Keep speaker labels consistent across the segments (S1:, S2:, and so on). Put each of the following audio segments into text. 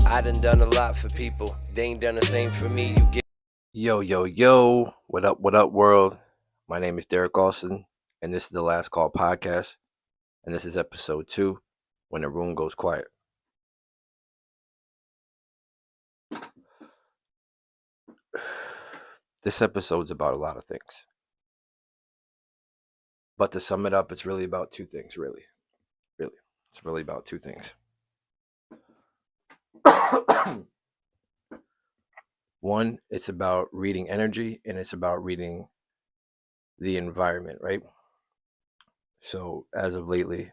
S1: I done a lot for people. They ain't done the same for me. You get Yo, yo, yo. What up, world? My name is Derek Austin, and this is the Last Call podcast. And this is episode 2, When the Room Goes Quiet. This episode's about a lot of things. But to sum it up, it's really about two things, really. Really. It's really about two things. One, it's about reading energy, and it's about reading the environment, right? So as of lately,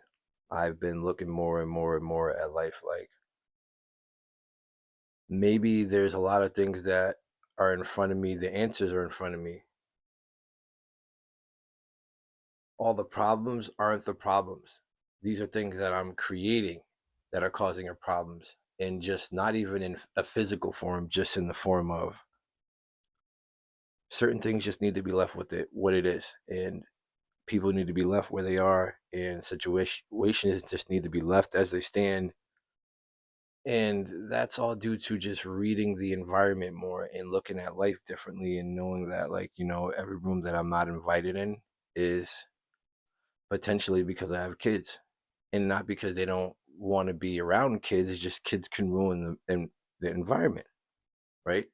S1: I've been looking more and more and more at life like maybe there's a lot of things that are in front of me, the answers are in front of me. All the problems aren't the problems. These are things that I'm creating that are causing our problems, and just not even in a physical form, just in the form of certain things just need to be left with it what it is, and people need to be left where they are, and situations just need to be left as they stand. And that's all due to just reading the environment more and looking at life differently, and knowing that, like, every room that I'm not invited in is potentially because I have kids, and not because they don't want to be around kids. It's just kids can ruin the environment, right?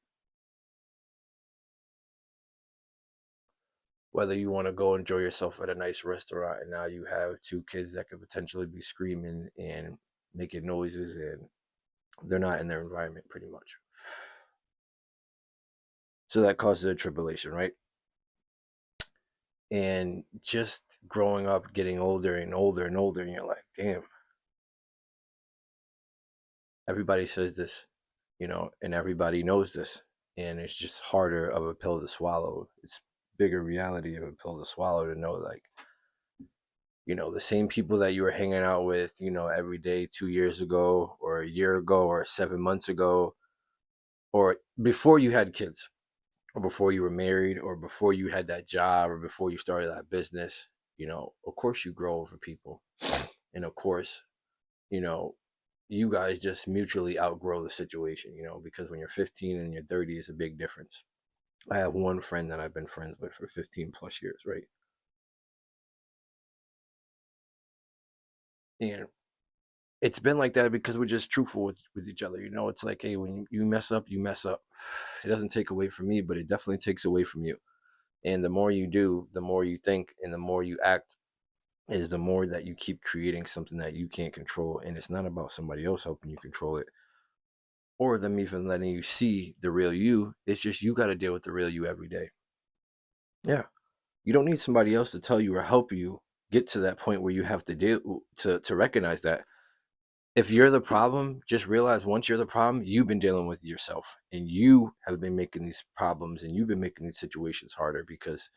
S1: Whether you want to go enjoy yourself at a nice restaurant and now you have two kids that could potentially be screaming and making noises, and they're not in their environment pretty much. So that causes a tribulation, right? And just growing up, getting older and older and older, and you're like, damn, everybody says this, and everybody knows this, and it's just harder of a pill to swallow. It's bigger reality of a pill to swallow to know, like, the same people that you were hanging out with, every day 2 years ago or a year ago or 7 months ago, or before you had kids, or before you were married, or before you had that job, or before you started that business. Of course you grow over people. And of course, you know, you guys just mutually outgrow the situation, because when you're 15 and you're 30 is a big difference. I have one friend that I've been friends with for 15 plus years, right? And it's been like that because we're just truthful with each other. It's like, hey, when you mess up, you mess up. It doesn't take away from me, but it definitely takes away from you. And the more you do, the more you think, and the more you act, is the more that you keep creating something that you can't control. And it's not about somebody else helping you control it, or them even letting you see the real you. It's just you got to deal with the real you every day. Yeah. You don't need somebody else to tell you or help you get to that point where you have to deal to recognize that. If you're the problem, just realize once you're the problem, you've been dealing with yourself, and you have been making these problems, and you've been making these situations harder, because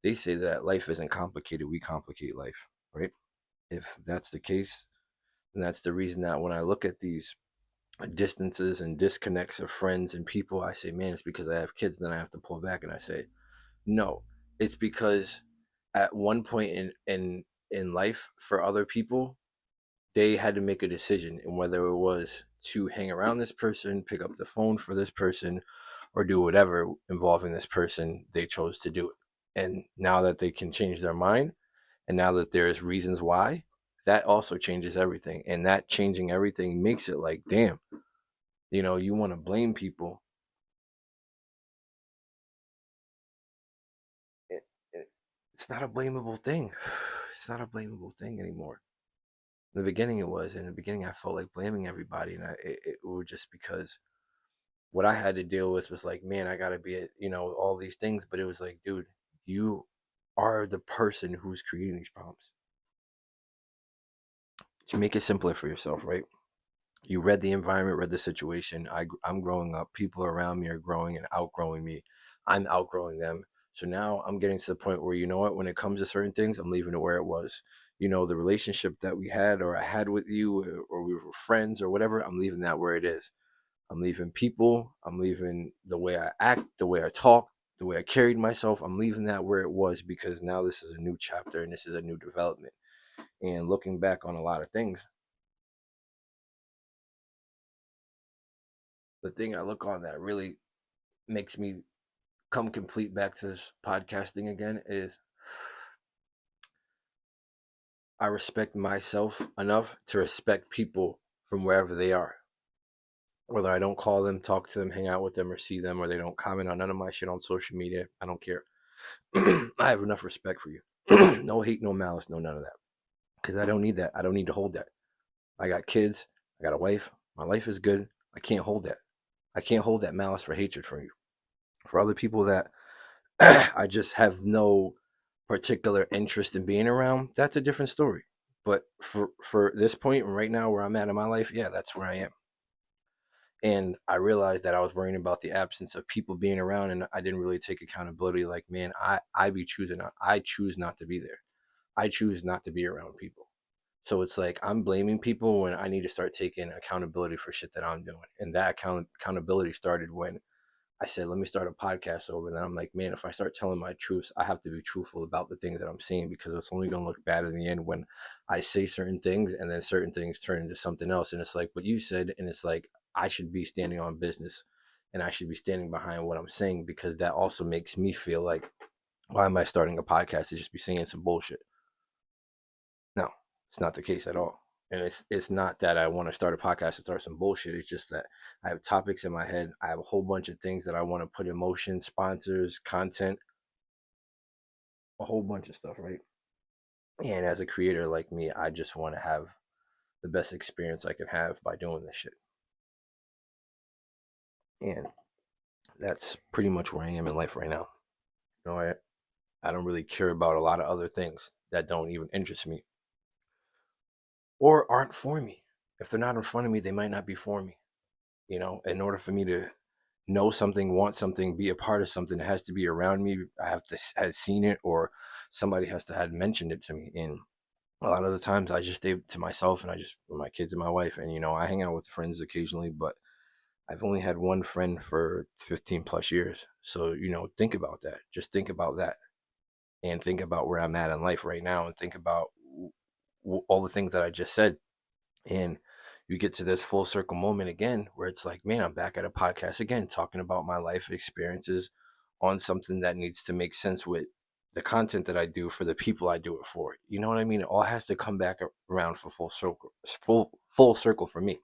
S1: they say that life isn't complicated. We complicate life, right? If that's the case, then that's the reason that when I look at these distances and disconnects of friends and people, I say, man, it's because I have kids. Then I have to pull back and I say, no, it's because at one point in life, for other people, they had to make a decision, and whether it was to hang around this person, pick up the phone for this person, or do whatever involving this person, they chose to do it. And now that they can change their mind, and now that there's reasons why, that also changes everything. And that changing everything makes it like, damn, you want to blame people. It, it's not a blamable thing. It's not a blamable thing anymore. In the beginning, it was. In the beginning, I felt like blaming everybody, and it was just because what I had to deal with was like, man, I gotta be at, all these things. But it was like, dude, you are the person who's creating these problems. To make it simpler for yourself, right? You read the environment, read the situation. I'm growing up. People around me are growing and outgrowing me. I'm outgrowing them. So now I'm getting to the point where, you know what, when it comes to certain things, I'm leaving it where it was. The relationship that we had, or I had with you, or we were friends or whatever, I'm leaving that where it is. I'm leaving people. I'm leaving the way I act, the way I talk, the way I carried myself. I'm leaving that where it was, because now this is a new chapter and this is a new development. And looking back on a lot of things, the thing I look on that really makes me come complete back to this podcasting again is I respect myself enough to respect people from wherever they are. Whether I don't call them, talk to them, hang out with them, or see them, or they don't comment on none of my shit on social media, I don't care. I have enough respect for you. No hate, no malice, no none of that. Because I don't need that. I don't need to hold that. I got kids. I got a wife. My life is good. I can't hold that. I can't hold that malice for hatred from you. For other people that I just have no particular interest in being around, that's a different story. But for this point right now where I'm at in my life, yeah, that's where I am. And I realized that I was worrying about the absence of people being around, and I didn't really take accountability. Like, man, I choose not to be there. I choose not to be around people. So it's like I'm blaming people when I need to start taking accountability for shit that I'm doing. And that accountability started when I said, let me start a podcast over. And then I'm like, man, if I start telling my truths, I have to be truthful about the things that I'm saying, because it's only going to look bad in the end when I say certain things and then certain things turn into something else. And it's like what you said. And it's like, I should be standing on business and I should be standing behind what I'm saying, because that also makes me feel like, why am I starting a podcast to just be saying some bullshit? No, it's not the case at all. And it's not that I want to start a podcast to start some bullshit. It's just that I have topics in my head. I have a whole bunch of things that I want to put in motion, sponsors, content, a whole bunch of stuff, right? And as a creator like me, I just want to have the best experience I can have by doing this shit. And that's pretty much where I am in life right now. You know, I don't really care about a lot of other things that don't even interest me or aren't for me. If they're not in front of me, they might not be for me. In order for me to know something, want something, be a part of something, it has to be around me. I have to have seen it, or somebody has to have mentioned it to me. And a lot of the times I just stay to myself, and I just with my kids and my wife, and I hang out with friends occasionally, but I've only had one friend for 15 plus years. So, think about that. Just think about that, and think about where I'm at in life right now, and think about all the things that I just said. And you get to this full circle moment again where it's like, man, I'm back at a podcast again, talking about my life experiences on something that needs to make sense with the content that I do for the people I do it for. You know what I mean? It all has to come back around for full circle for me.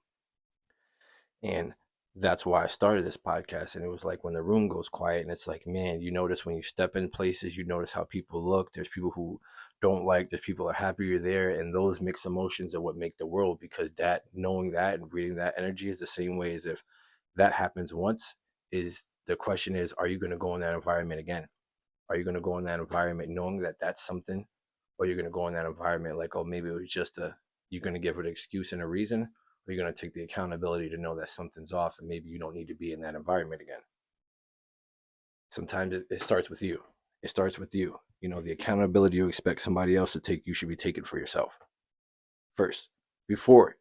S1: And that's why I started this podcast. And it was like when the room goes quiet and it's like, man, you notice when you step in places, you notice how people look. There's people who don't like, there's people are happy you're there. And those mixed emotions are what make the world, because that knowing that and reading that energy is the same way as if that happens once. Is the question is, are you going to go in that environment again? Are you going to go in that environment knowing that that's something, or you're going to go in that environment like, oh, maybe it was just you're going to give it an excuse and a reason, or you're going to take the accountability to know that something's off and maybe you don't need to be in that environment again. Sometimes it starts with you. It starts with you. The accountability you expect somebody else to take, you should be taking for yourself first. Before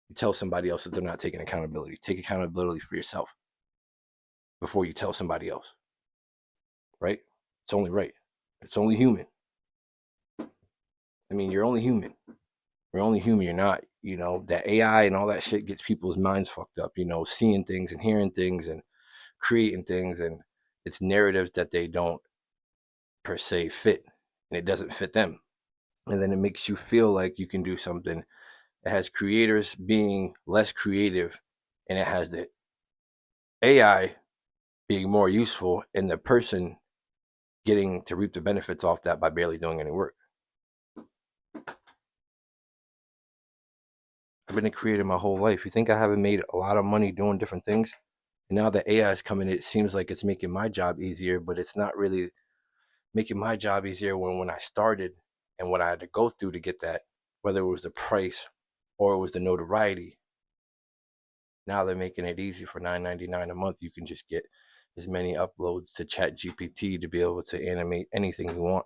S1: you tell somebody else that they're not taking accountability, take accountability for yourself before you tell somebody else, right? It's only right. It's only human. I mean, you're only human. We're only human. You're not, that AI and all that shit gets people's minds fucked up, seeing things and hearing things and creating things. And it's narratives that they don't per se fit, and it doesn't fit them. And then it makes you feel like you can do something. It has creators being less creative, and it has the AI being more useful, and the person getting to reap the benefits off that by barely doing any work. I've been a creator my whole life. You think I haven't made a lot of money doing different things? And now that AI is coming, it seems like it's making my job easier, but it's not really making my job easier when I started and what I had to go through to get that, whether it was the price or it was the notoriety. Now they're making it easy for $9.99 a month. You can just get as many uploads to Chat GPT to be able to animate anything you want.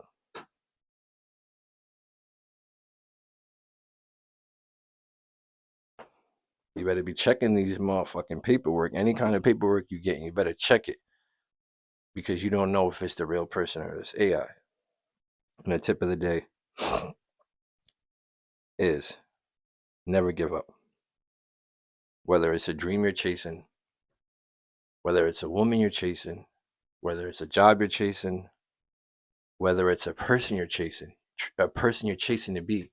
S1: You better be checking these motherfucking paperwork. Any kind of paperwork you get, you better check it, because you don't know if it's the real person or it's AI. And the tip of the day is never give up. Whether it's a dream you're chasing, whether it's a woman you're chasing, whether it's a job you're chasing, whether it's a person you're chasing, a person you're chasing to be.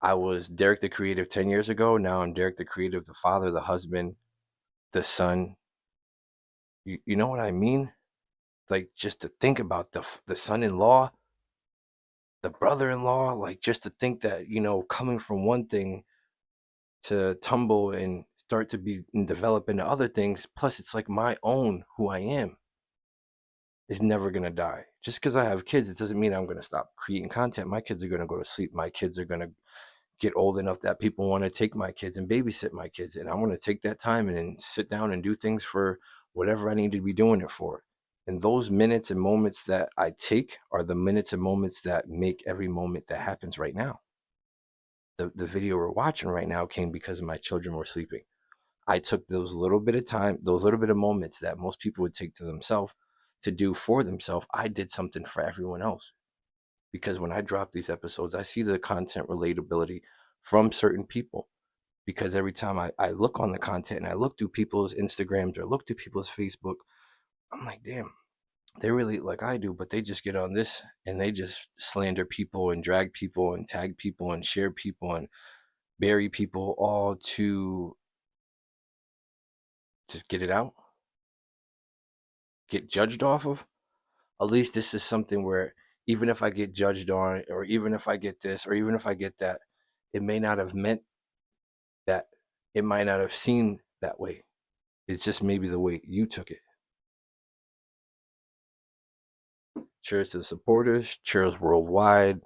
S1: I was Derek the Creative 10 years ago. Now I'm Derek the Creative, the father, the husband, the son. You know what I mean? Like, just to think about the son-in-law, the brother-in-law, like, just to think that, coming from one thing to tumble and start to be and develop into other things, plus it's like my own who I am is never gonna die. Just because I have kids, it doesn't mean I'm gonna stop creating content. My kids are gonna go to sleep. My kids are gonna get old enough that people want to take my kids and babysit my kids, and I want to take that time and then sit down and do things for whatever I need to be doing it for. And those minutes and moments that I take are the minutes and moments that make every moment that happens right now. The video we're watching right now came because my children were sleeping. I took those little bit of time, those little bit of moments that most people would take to themselves to do for themselves. I did something for everyone else. Because when I drop these episodes, I see the content relatability from certain people. Because every time I look on the content and I look through people's Instagrams or look through people's Facebook, I'm like, damn, they really like I do, but they just get on this and they just slander people and drag people and tag people and share people and bury people, all to just get it out, get judged off of. At least this is something where even if I get judged on, or even if I get this, or even if I get that, it may not have meant that. It might not have seemed that way. It's just maybe the way you took it. Cheers to the supporters. Cheers worldwide.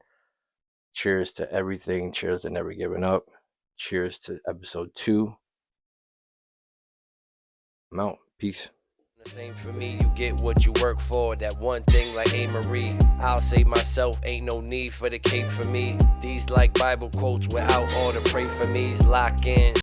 S1: Cheers to everything. Cheers to never giving up. Cheers to episode 2. I'm out. Peace.
S2: The same for me, you get what you work for. That one thing like A. Marie, I'll save myself, ain't no need for the cape for me. These like Bible quotes without all the pray for me's. Lock in.